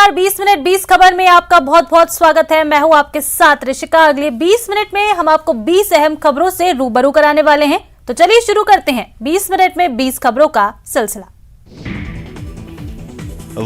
नमस्कार, 20 मिनट 20 खबर में आपका बहुत बहुत स्वागत है। मैं हूं आपके साथ ऋषिका। अगले 20 मिनट में हम आपको 20 अहम खबरों से रूबरू कराने वाले हैं। तो चलिए शुरू करते हैं 20 मिनट में 20 खबरों का सिलसिला।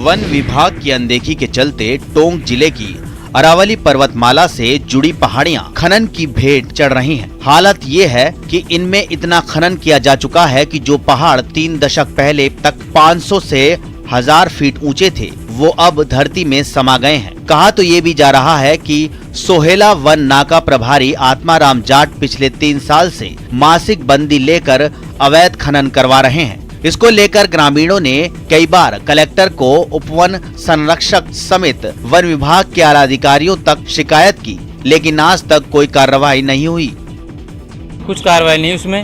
वन विभाग की अनदेखी के चलते टोंक जिले की अरावली पर्वतमाला से जुड़ी पहाड़ियां खनन की भेंट चढ़ रही हैं। हालत ये है कि इनमें इतना खनन किया जा चुका है कि जो पहाड़ 3 दशक पहले तक 500 से 1000 फीट ऊंचे थे, वो अब धरती में समा गए हैं। कहा तो ये भी जा रहा है कि सोहेला वन नाका प्रभारी आत्माराम जाट पिछले 3 साल से मासिक बंदी लेकर अवैध खनन करवा रहे हैं। इसको लेकर ग्रामीणों ने कई बार कलेक्टर को, उपवन संरक्षक समेत वन विभाग के आला अधिकारियों तक शिकायत की, लेकिन आज तक कोई कार्रवाई नहीं हुई। कुछ कार्रवाई नहीं उसमें।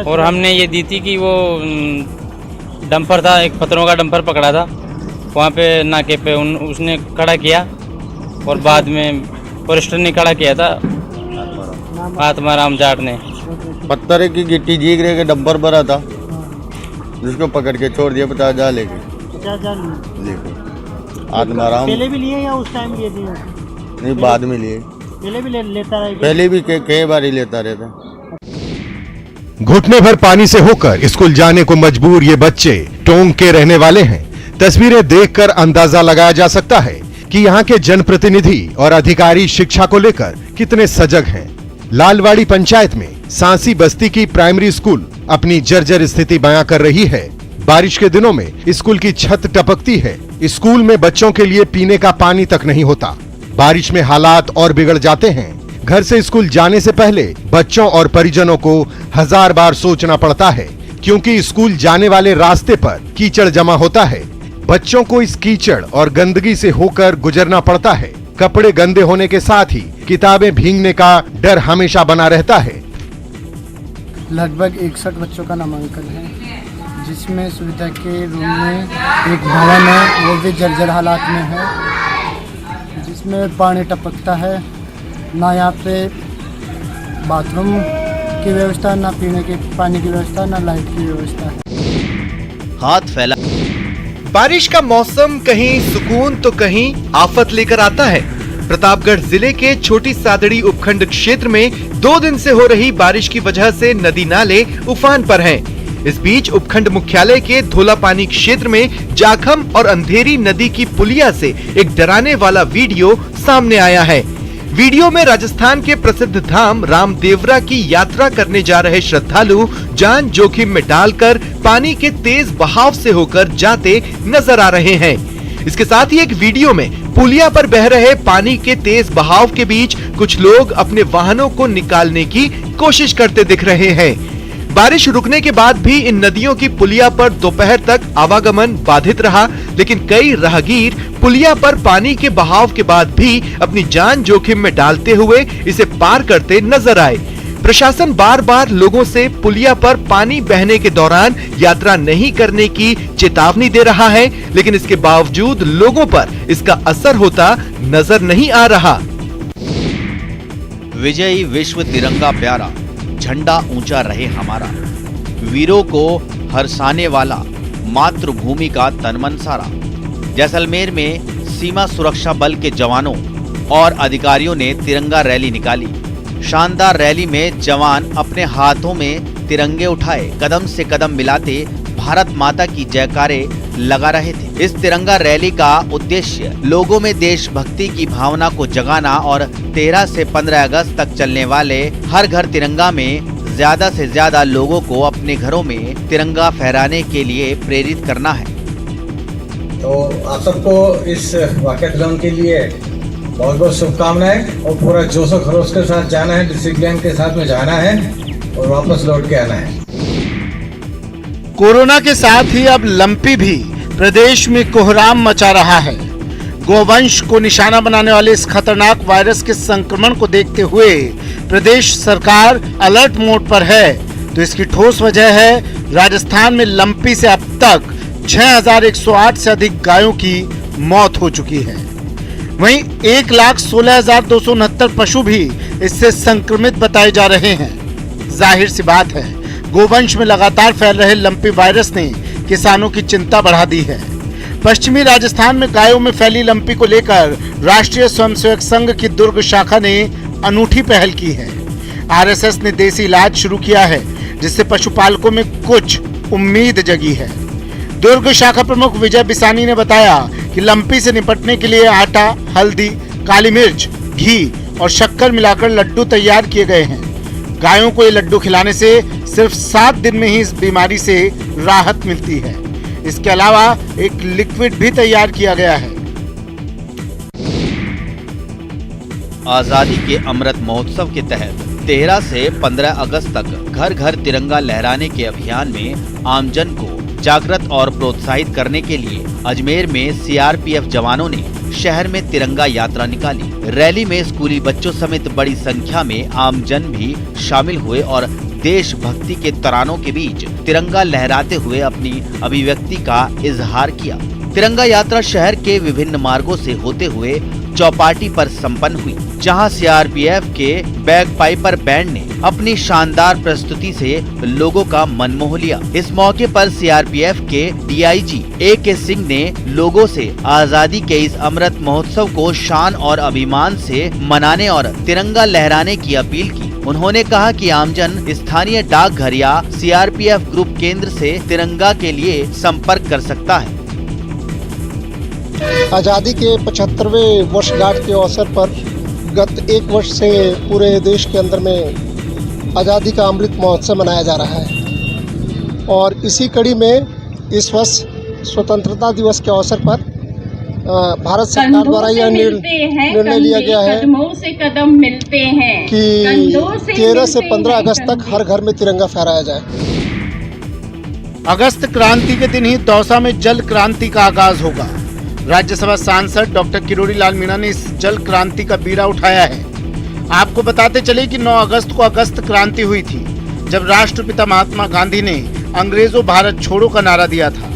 और हमने ये दी थी कि वो डंपर था, एक पत्थरों का डंपर पकड़ा था वहाँ पे नाके पे, उसने खड़ा किया और बाद में फॉरेस्टर ने खड़ा किया था आत्माराम जाट ने। पत्थर की गिट्टी जीग रहे के डंपर भरा था, जिसको पकड़ के छोड़ दिया 50,000 लेके। 50,000 आत्माराम पहले भी लिए या उस टाइम लिए थे? नहीं, बाद में लिए। पहले भी लेता रहा? पहले भी कई बार ही लेता रहता। घुटने भर पानी से होकर स्कूल जाने को मजबूर ये बच्चे टोंक के रहने वाले हैं। तस्वीरें देखकर अंदाजा लगाया जा सकता है कि यहाँ के जनप्रतिनिधि और अधिकारी शिक्षा को लेकर कितने सजग हैं। लालवाड़ी पंचायत में सांसी बस्ती की प्राइमरी स्कूल अपनी जर्जर स्थिति बयां कर रही है। बारिश के दिनों में स्कूल की छत टपकती है। स्कूल में बच्चों के लिए पीने का पानी तक नहीं होता। बारिश में हालात और बिगड़ जाते हैं। घर से स्कूल जाने से पहले बच्चों और परिजनों को 1000 बार सोचना पड़ता है, क्योंकि स्कूल जाने वाले रास्ते पर कीचड़ जमा होता है। बच्चों को इस कीचड़ और गंदगी से होकर गुजरना पड़ता है। कपड़े गंदे होने के साथ ही किताबें भीगने का डर हमेशा बना रहता है। लगभग 61 बच्चों का नामांकन है, जिसमें सुविधा के रूम में एक भवन है, वो भी जर्जर हालात में है, जिसमें पानी टपकता है। ना यहाँ पे बाथरूम की व्यवस्था, ना पीने के पानी की व्यवस्था, ना लाइट की व्यवस्था है। हाथ फैला। बारिश का मौसम कहीं सुकून तो कहीं आफत लेकर आता है। प्रतापगढ़ जिले के छोटी सादड़ी उपखंड क्षेत्र में 2 दिन से हो रही बारिश की वजह से नदी नाले उफान पर हैं। इस बीच उपखंड मुख्यालय के धोलापानी क्षेत्र में जाखम और अंधेरी नदी की पुलिया से एक डराने वाला वीडियो सामने आया है। वीडियो में राजस्थान के प्रसिद्ध धाम रामदेवरा की यात्रा करने जा रहे श्रद्धालु जान जोखिम में डालकर पानी के तेज बहाव से होकर जाते नजर आ रहे हैं। इसके साथ ही एक वीडियो में पुलिया पर बह रहे पानी के तेज बहाव के बीच कुछ लोग अपने वाहनों को निकालने की कोशिश करते दिख रहे हैं। बारिश रुकने के बाद भी इन नदियों की पुलिया पर दोपहर तक आवागमन बाधित रहा, लेकिन कई राहगीर पुलिया पर पानी के बहाव के बाद भी अपनी जान जोखिम में डालते हुए इसे पार करते नजर आए। प्रशासन बार बार लोगों से पुलिया पर पानी बहने के दौरान यात्रा नहीं करने की चेतावनी दे रहा है, लेकिन इसके बावजूद लोगों पर इसका असर होता नजर नहीं आ रहा। विजयी विश्व तिरंगा प्यारा, झंडा ऊंचा रहे हमारा। वीरों को हरसाने वाला, मातृभूमि का तनमन सारा। जैसलमेर में सीमा सुरक्षा बल के जवानों और अधिकारियों ने तिरंगा रैली निकाली। शानदार रैली में जवान अपने हाथों में तिरंगे उठाए, कदम से कदम मिलाते भारत माता की जयकारे लगा रहे थे। इस तिरंगा रैली का उद्देश्य लोगों में देशभक्ति की भावना को जगाना और 13 से 15 अगस्त तक चलने वाले हर घर तिरंगा में ज्यादा से ज्यादा लोगों को अपने घरों में तिरंगा फहराने के लिए प्रेरित करना है। तो आप सबको इस वाकयाथलॉन के लिए बहुत बहुत शुभकामनाएं, और पूरा जोश और खरोश के साथ जाना है, डिसिप्लिन के साथ में जाना है और वापस लौट के आना है। कोरोना के साथ ही अब लंपी भी प्रदेश में कोहराम मचा रहा है। गोवंश को निशाना बनाने वाले इस खतरनाक वायरस के संक्रमण को देखते हुए प्रदेश सरकार अलर्ट मोड पर है। तो इसकी ठोस वजह है राजस्थान में लंपी से अब तक 6108 से अधिक गायों की मौत हो चुकी है। वहीं 1,16,269 पशु भी इससे संक्रमित बताए जा रहे हैं। जाहिर सी बात है, गोवंश में लगातार फैल रहे लंपी वायरस ने किसानों की चिंता बढ़ा दी है। पश्चिमी राजस्थान में गायों में फैली लंपी को लेकर राष्ट्रीय स्वयंसेवक संघ की दुर्ग शाखा ने अनूठी पहल की है। आरएसएस ने देसी इलाज शुरू किया है, जिससे पशुपालकों में कुछ उम्मीद जगी है। दुर्ग शाखा प्रमुख विजय बिसानी ने बताया कि लंपी से निपटने के लिए आटा, हल्दी, काली मिर्च, घी और शक्कर मिलाकर लड्डू तैयार किए गए हैं। गायों को ये लड्डू खिलाने से सिर्फ 7 दिन में ही इस बीमारी से राहत मिलती है। इसके अलावा एक लिक्विड भी तैयार किया गया है। आजादी के अमृत महोत्सव के तहत 13 से 15 अगस्त तक घर घर तिरंगा लहराने के अभियान में आमजन को जागृत और प्रोत्साहित करने के लिए अजमेर में सीआरपीएफ जवानों ने शहर में तिरंगा यात्रा निकाली। रैली में स्कूली बच्चों समेत बड़ी संख्या में आमजन भी शामिल हुए और देशभक्ति के तरानों के बीच तिरंगा लहराते हुए अपनी अभिव्यक्ति का इजहार किया। तिरंगा यात्रा शहर के विभिन्न मार्गों से होते हुए चौपाटी पर संपन्न हुई, जहां सीआरपीएफ के बैगपाइपर बैंड ने अपनी शानदार प्रस्तुति से लोगों का मन मोह लिया। इस मौके पर सीआरपीएफ के डीआईजी ए.के. सिंह ने लोगों से आजादी के इस अमृत महोत्सव को शान और अभिमान से मनाने और तिरंगा लहराने की अपील की। उन्होंने कहा कि आमजन स्थानीय डाकघर या सीआरपीएफ ग्रुप केंद्र से तिरंगा के लिए संपर्क कर सकता है। आज़ादी के 75वें वर्षगांठ के अवसर पर गत 1 वर्ष से पूरे देश के अंदर में आज़ादी का अमृत महोत्सव मनाया जा रहा है और इसी कड़ी में इस वर्ष स्वतंत्रता दिवस के अवसर पर भारत सरकार द्वारा यह निर्णय लिया गया है से कदम मिलते हैं कि 13 से 15 अगस्त तक हर घर में तिरंगा फहराया जाए। अगस्त क्रांति के दिन ही दौसा में जल क्रांति का आगाज होगा। राज्यसभा सांसद डॉक्टर किरोड़ी लाल मीणा ने इस जल क्रांति का बीड़ा उठाया है। आपको बताते चले कि 9 अगस्त को अगस्त क्रांति हुई थी, जब राष्ट्रपिता महात्मा गांधी ने अंग्रेजों भारत छोड़ो का नारा दिया था।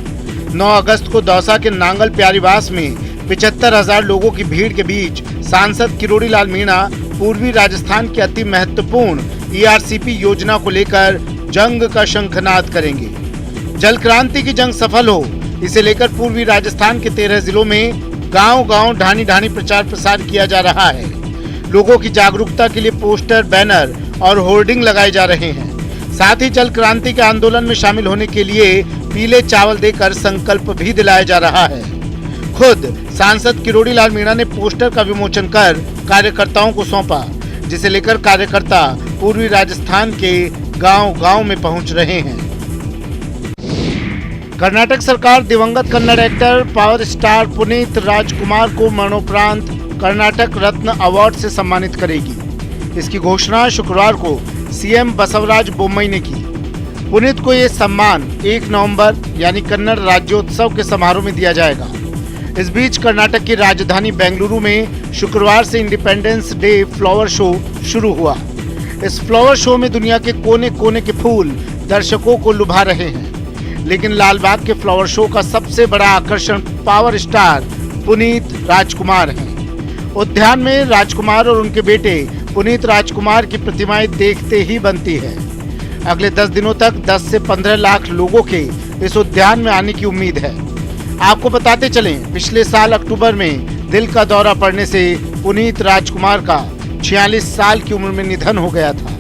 9 अगस्त को दौसा के नांगल प्यारीवास में 75,000 लोगों की भीड़ के बीच सांसद किरोड़ी लाल मीणा पूर्वी राजस्थान की अति महत्वपूर्ण ईआरसीपी योजना को लेकर जंग का शंखनाद करेंगे। जल क्रांति की जंग सफल हो, इसे लेकर पूर्वी राजस्थान के 13 जिलों में गांव-गांव ढानी-ढानी प्रचार प्रसार किया जा रहा है। लोगों की जागरूकता के लिए पोस्टर, बैनर और होर्डिंग लगाए जा रहे हैं। साथ ही जल क्रांति के आंदोलन में शामिल होने के लिए पीले चावल देकर संकल्प भी दिलाया जा रहा है। खुद सांसद किरोड़ी लाल मीणा ने पोस्टर का विमोचन कर कार्यकर्ताओं को सौंपा, जिसे लेकर कार्यकर्ता पूर्वी राजस्थान के गांव-गांव में पहुंच रहे हैं। कर्नाटक सरकार दिवंगत Kannada actor power star Puneeth Rajkumar को मरणोपरांत कर्नाटक रत्न अवार्ड से सम्मानित करेगी। इसकी घोषणा शुक्रवार को सीएम बसवराज बोम्मई ने की। पुनीत को ये सम्मान 1 नवंबर यानी कन्नड़ राज्योत्सव के समारोह में दिया जाएगा। इस बीच कर्नाटक की राजधानी बेंगलुरु में शुक्रवार से इंडिपेंडेंस डे फ्लावर शो शुरू हुआ। इस फ्लावर शो में दुनिया के कोने-कोने के फूल दर्शकों को लुभा रहे हैं, लेकिन लालबाग के फ्लावर शो का सबसे बड़ा आकर्षण पावर स्टार पुनीत राजकुमार हैं। उद्यान में राजकुमार और उनके बेटे पुनीत राजकुमार की प्रतिमाएं देखते ही बनती है। अगले 10 दिनों तक 10 से 15 लाख लोगों के इस उद्यान में आने की उम्मीद है। आपको बताते चलें, पिछले साल अक्टूबर में दिल का दौरा पड़ने से पुनीत राजकुमार का 46 साल की उम्र में निधन हो गया था।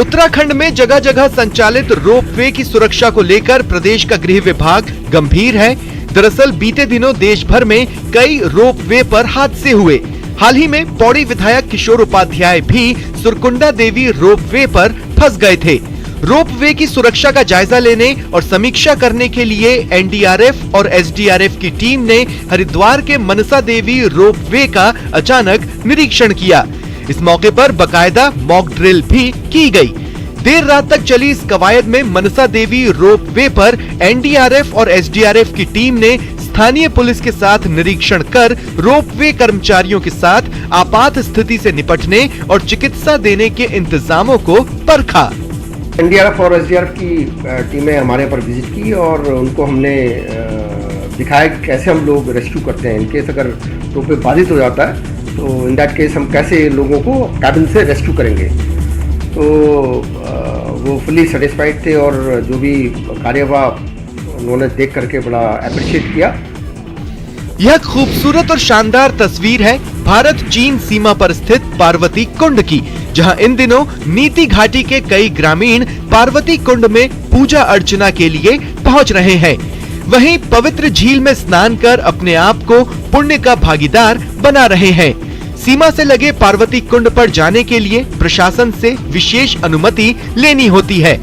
उत्तराखंड में जगह जगह संचालित रोपवे की सुरक्षा को लेकर प्रदेश का गृह विभाग गंभीर है। दरअसल बीते दिनों देश भर में कई रोपवे पर हादसे हुए। हाल ही में पौड़ी विधायक किशोर उपाध्याय भी सुरकुंडा देवी रोपवे पर फंस गए थे। रोपवे की सुरक्षा का जायजा लेने और समीक्षा करने के लिए एनडीआरएफ और एसडीआरएफ की टीम ने हरिद्वार के मनसा देवी रोपवे का अचानक निरीक्षण किया। इस मौके पर बकायदा मॉक ड्रिल भी की गई। देर रात तक चली इस कवायद में मनसा देवी रोपवे पर एनडीआरएफ और एसडीआरएफ की टीम ने स्थानीय पुलिस के साथ निरीक्षण कर रोपवे कर्मचारियों के साथ आपात स्थिति से निपटने और चिकित्सा देने के इंतजामों को परखा। एनडीआरएफ और एसडीआरएफ की टीमें हमारे यहाँ पर विजिट की और उनको हमने दिखाया कि कैसे हम लोग रेस्क्यू करते हैं। इनकेस अगर रोपवे बाधित हो जाता है तो इन दैट केस हम कैसे लोगों को कैबिन से रेस्क्यू करेंगे। तो वो फुली सेटिस्फाइड थे और जो भी कार्य हुआ उन्होंने देख करके बड़ा अप्रिशिएट किया। यह खूबसूरत और शानदार तस्वीर है भारत चीन सीमा पर स्थित पार्वती कुंड की, जहां इन दिनों नीति घाटी के कई ग्रामीण पार्वती कुंड में पूजा अर्चना के लिए पहुंच रहे हैं। वहीं पवित्र झील में स्नान कर अपने आप को पुण्य का भागीदार बना रहे हैं। सीमा से लगे पार्वती कुंड पर जाने के लिए प्रशासन से विशेष अनुमति लेनी होती है।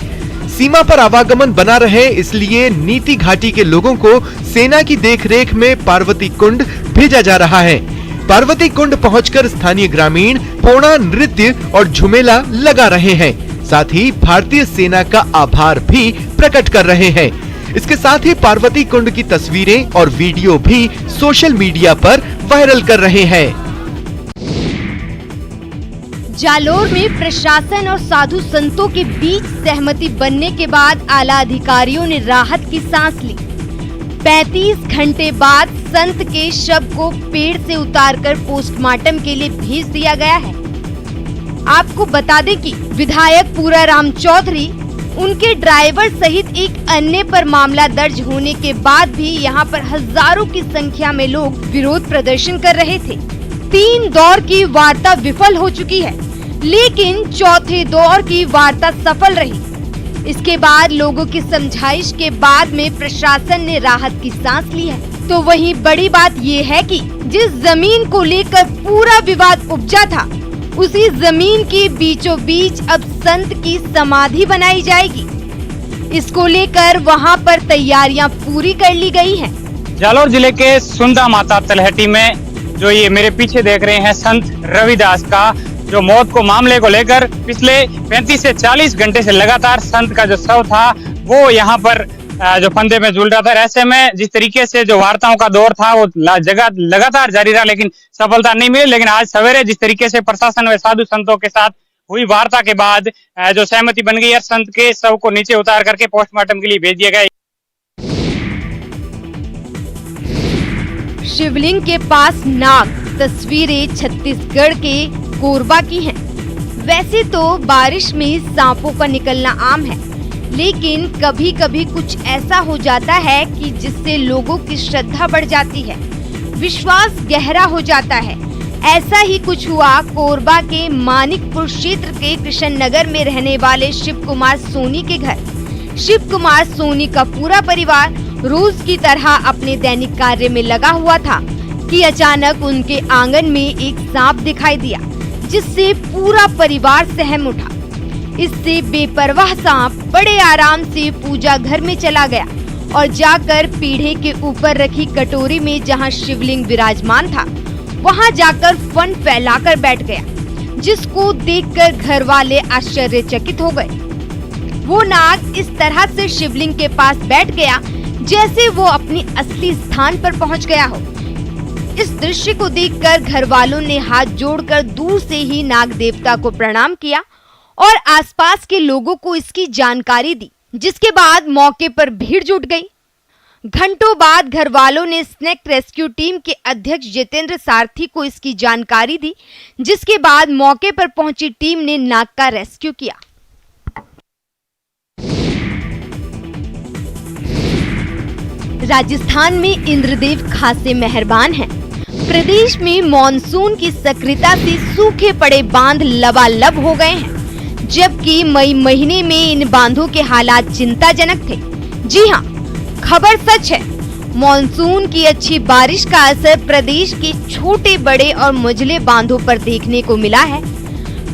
सीमा पर आवागमन बना रहे, इसलिए नीति घाटी के लोगों को सेना की देखरेख में पार्वती कुंड भेजा जा रहा है। पार्वती कुंड पहुंचकर स्थानीय ग्रामीण पोड़ा नृत्य और झुमेला लगा रहे हैं, साथ ही भारतीय सेना का आभार भी प्रकट कर रहे हैं। इसके साथ ही पार्वती कुंड की तस्वीरें और वीडियो भी सोशल मीडिया पर वायरल कर रहे हैं। जालोर में प्रशासन और साधु संतों के बीच सहमति बनने के बाद आला अधिकारियों ने राहत की सांस ली। 35 घंटे बाद संत के शव को पेड़ से उतारकर पोस्टमार्टम के लिए भेज दिया गया है। आपको बता दें कि विधायक पूराराम चौधरी, उनके ड्राइवर सहित एक अन्य पर मामला दर्ज होने के बाद भी यहां पर हजारों की संख्या में लोग विरोध प्रदर्शन कर रहे थे। 3 दौर की वार्ता विफल हो चुकी है, लेकिन चौथे दौर की वार्ता सफल रही। इसके बाद लोगों की समझाइश के बाद में प्रशासन ने राहत की सांस ली है। तो वहीं बड़ी बात ये है कि जिस जमीन को लेकर पूरा विवाद उपजा था, उसी जमीन के बीचों बीच अब संत की समाधि बनाई जाएगी। इसको लेकर वहां पर तैयारियां पूरी कर ली गई हैं। जालोर जिले के सुंदा माता तलहटी में जो ये मेरे पीछे देख रहे हैं संत रविदास का जो मौत को मामले को लेकर पिछले 35 से 40 घंटे से लगातार संत का जो शव था वो यहाँ पर जो फंदे में झूल रहा था। ऐसे में जिस तरीके से जो वार्ताओं का दौर था वो लगातार जारी रहा, लेकिन सफलता नहीं मिली। लेकिन आज सवेरे जिस तरीके से प्रशासन व साधु संतों के साथ हुई वार्ता के बाद जो सहमति बन गई है, संत के शव को नीचे उतार करके पोस्टमार्टम के लिए भेज दिया गया। शिवलिंग के पास नाग, तस्वीरें छत्तीसगढ़ के कोरबा की हैं। वैसे तो बारिश में सांपों का निकलना आम है, लेकिन कभी कभी कुछ ऐसा हो जाता है कि जिससे लोगों की श्रद्धा बढ़ जाती है, विश्वास गहरा हो जाता है। ऐसा ही कुछ हुआ कोरबा के मानिकपुर क्षेत्र के कृष्ण नगर में रहने वाले शिव कुमार सोनी के घर। शिव कुमार सोनी का पूरा परिवार रोज की तरह अपने दैनिक कार्य में लगा हुआ था कि अचानक उनके आंगन में एक सांप दिखाई दिया, जिससे पूरा परिवार सहम उठा। इससे बेपरवाह सांप बड़े आराम से पूजा घर में चला गया और जाकर पीढ़े के ऊपर रखी कटोरी में जहां शिवलिंग विराजमान था, वहां जाकर फन फैलाकर बैठ गया, जिसको देखकर घर वाले आश्चर्यचकित हो गए। वो नाग इस तरह से शिवलिंग के पास बैठ गया जैसे वो अपनी असली स्थान पर पहुंच गया हो। इस दृश्य को देखकर घर वालों ने हाथ जोड़कर दूर से ही नाग देवता को प्रणाम किया और आसपास के लोगों को इसकी जानकारी दी, जिसके बाद मौके पर भीड़ जुट गई। घंटों बाद घर वालों ने स्नेक रेस्क्यू टीम के अध्यक्ष जितेंद्र सारथी को इसकी जानकारी दी, जिसके बाद मौके पर पहुंची टीम ने नाग का रेस्क्यू किया। राजस्थान में इंद्रदेव खासे मेहरबान हैं। प्रदेश में मानसून की सक्रियता से सूखे पड़े बांध लबालब हो गए हैं, जबकि मई महीने में इन बांधों के हालात चिंताजनक थे। जी हां, खबर सच है। मानसून की अच्छी बारिश का असर प्रदेश के छोटे बड़े और मझले बांधों पर देखने को मिला है।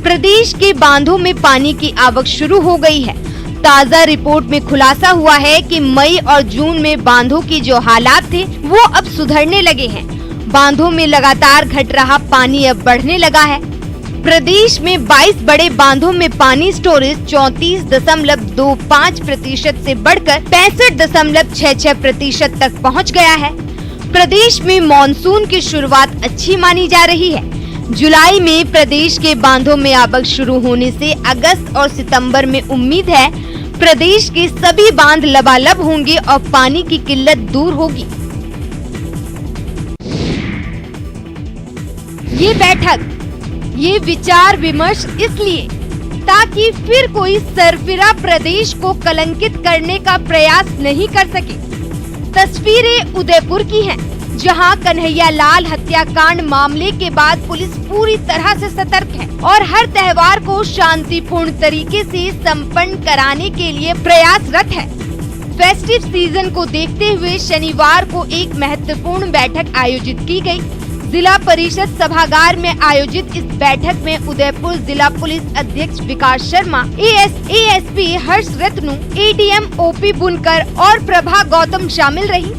प्रदेश के बांधों में पानी की आवक शुरू हो गई है। ताजा रिपोर्ट में खुलासा हुआ है कि मई और जून में बांधों की जो हालात थे वो अब सुधरने लगे हैं। बांधों में लगातार घट रहा पानी अब बढ़ने लगा है। प्रदेश में 22 बड़े बांधों में पानी स्टोरेज 34.25% से बढ़कर 65.66% तक पहुंच गया है। प्रदेश में मानसून की शुरुआत अच्छी मानी जा रही है। जुलाई में प्रदेश के बांधों में आवक शुरू होने से अगस्त और सितंबर में उम्मीद है प्रदेश के सभी बांध लबालब होंगे और पानी की किल्लत दूर होगी। ये बैठक, ये विचार विमर्श इसलिए ताकि फिर कोई सरफिरा प्रदेश को कलंकित करने का प्रयास नहीं कर सके। तस्वीरें उदयपुर की हैं, जहां कन्हैया लाल हत्याकांड मामले के बाद पुलिस पूरी तरह से सतर्क है और हर त्योहार को शांतिपूर्ण तरीके से संपन्न कराने के लिए प्रयासरत है। फेस्टिव सीजन को देखते हुए शनिवार को एक महत्वपूर्ण बैठक आयोजित की गई। जिला परिषद सभागार में आयोजित इस बैठक में उदयपुर जिला पुलिस अधीक्षक विकास शर्मा, एएसपी हर्ष रत्नु, एडीएम ओपी बुनकर और प्रभा गौतम शामिल रही।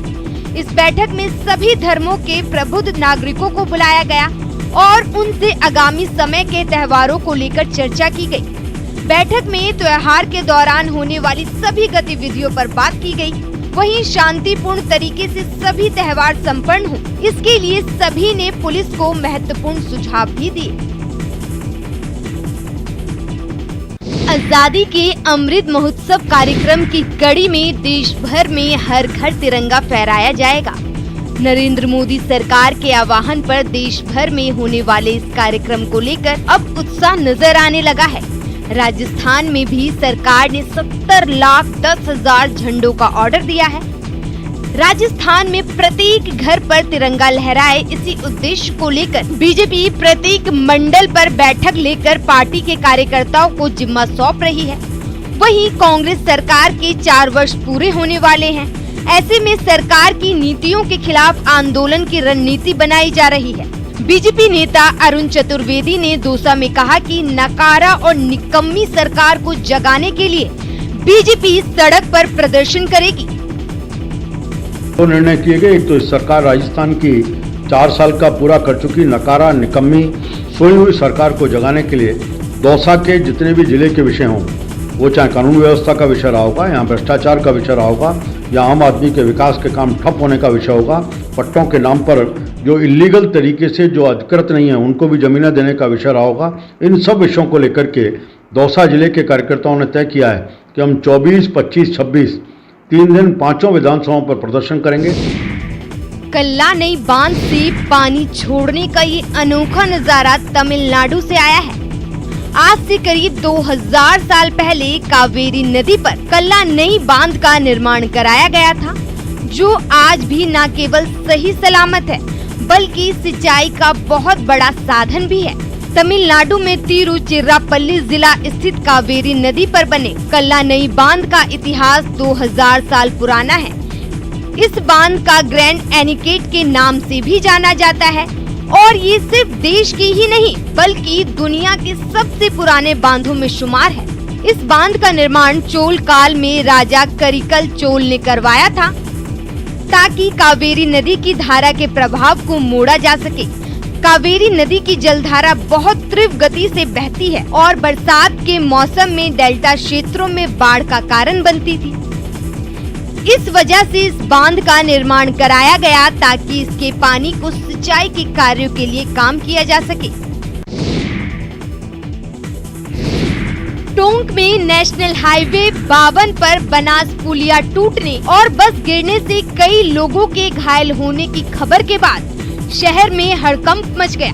इस बैठक में सभी धर्मों के प्रबुद्ध नागरिकों को बुलाया गया और उनसे आगामी समय के त्योहारों को लेकर चर्चा की गई। बैठक में त्योहार के दौरान होने वाली सभी गतिविधियों पर बात की गई। वहीं शांतिपूर्ण तरीके से सभी त्योहार संपन्न हो, इसके लिए सभी ने पुलिस को महत्वपूर्ण सुझाव भी दिए। आजादी के अमृत महोत्सव कार्यक्रम की कड़ी में देश भर में हर घर तिरंगा फहराया जाएगा। नरेंद्र मोदी सरकार के आह्वान पर देश भर में होने वाले इस कार्यक्रम को लेकर अब उत्साह नजर आने लगा है। राजस्थान में भी सरकार ने 70,10,000 झंडों का ऑर्डर दिया है। राजस्थान में प्रत्येक घर पर तिरंगा लहराए, इसी उद्देश्य को लेकर बीजेपी प्रत्येक मंडल पर बैठक लेकर पार्टी के कार्यकर्ताओं को जिम्मा सौंप रही है। वहीं कांग्रेस सरकार के 4 वर्ष पूरे होने वाले हैं। ऐसे में सरकार की नीतियों के खिलाफ आंदोलन की रणनीति बनाई जा रही है। बीजेपी नेता अरुण चतुर्वेदी ने दौसा में कहा कि नकारा और निकम्मी सरकार को जगाने के लिए बीजेपी सड़क पर प्रदर्शन करेगी। दो निर्णय किए गए। एक तो इस सरकार राजस्थान की 4 साल का पूरा कर चुकी नकारा निकम्मी सोई हुई सरकार को जगाने के लिए दौसा के जितने भी जिले के विषय हों, वो चाहे कानून व्यवस्था का विषय रहा होगा, यहाँ भ्रष्टाचार का विषय रहा होगा, या आम आदमी के विकास के काम ठप होने का विषय होगा, पट्टों के नाम पर जो इलीगल तरीके से जो अधिकृत नहीं है उनको भी जमीनें देने का विषय रहा होगा। इन सब विषयों को लेकर के दौसा जिले के कार्यकर्ताओं ने तय किया है कि हम 24, 25, 26 3 दिन 5 विधानसभाओं पर प्रदर्शन करेंगे। कल्लानई बांध से पानी छोड़ने का ये अनोखा नजारा तमिलनाडु से आया है। आज से करीब 2000 साल पहले कावेरी नदी पर कल्लानई बांध का निर्माण कराया गया था, जो आज भी न केवल सही सलामत है बल्कि सिंचाई का बहुत बड़ा साधन भी है। तमिलनाडु में तिरुचिरापल्ली जिला स्थित कावेरी नदी पर बने कल्लानई बांध का इतिहास 2000 साल पुराना है। इस बांध का ग्रैंड एनिकेट के नाम से भी जाना जाता है और ये सिर्फ देश की ही नहीं बल्कि दुनिया के सबसे पुराने बांधों में शुमार है। इस बांध का निर्माण चोल काल में राजा करिकल चोल ने करवाया था ताकि कावेरी नदी की धारा के प्रभाव को मोड़ा जा सके। कावेरी नदी की जलधारा बहुत तीव्र गति से बहती है और बरसात के मौसम में डेल्टा क्षेत्रों में बाढ़ का कारण बनती थी। इस वजह से इस बांध का निर्माण कराया गया ताकि इसके पानी को सिंचाई के कार्यों के लिए काम किया जा सके। टोंक में नेशनल हाईवे 52 पर बनास पुलिया टूटने और बस गिरने से कई लोगों के घायल होने की खबर के बाद शहर में हड़कंप मच गया।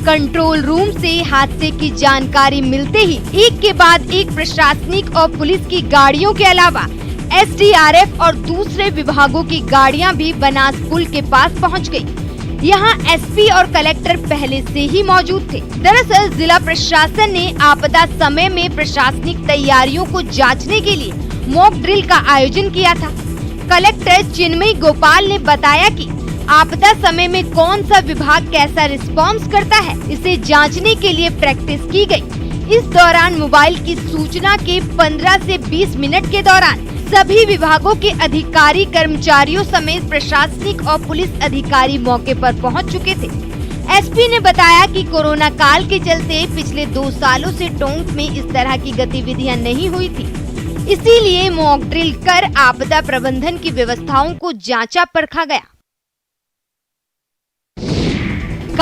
कंट्रोल रूम से हादसे की जानकारी मिलते ही एक के बाद एक प्रशासनिक और पुलिस की गाड़ियों के अलावा एसडीआरएफ और दूसरे विभागों की गाड़ियां भी बनास पुल के पास पहुंच गई। यहां एसपी और कलेक्टर पहले से ही मौजूद थे। दरअसल जिला प्रशासन ने आपदा समय में प्रशासनिक तैयारियों को जांचने के लिए मॉक ड्रिल का आयोजन किया था। कलेक्टर चिन्मयी गोपाल ने बताया कि आपदा समय में कौन सा विभाग कैसा रिस्पॉन्स करता है, इसे जांचने के लिए प्रैक्टिस की गई। इस दौरान मोबाइल की सूचना के 15 से 20 मिनट के दौरान सभी विभागों के अधिकारी कर्मचारियों समेत प्रशासनिक और पुलिस अधिकारी मौके पर पहुंच चुके थे। एसपी ने बताया कि कोरोना काल के चलते पिछले 2 सालों से टोंक में इस तरह की गतिविधियां नहीं हुई थी, इसीलिए मॉक ड्रिल कर आपदा प्रबंधन की व्यवस्थाओं को जांचा परखा गया।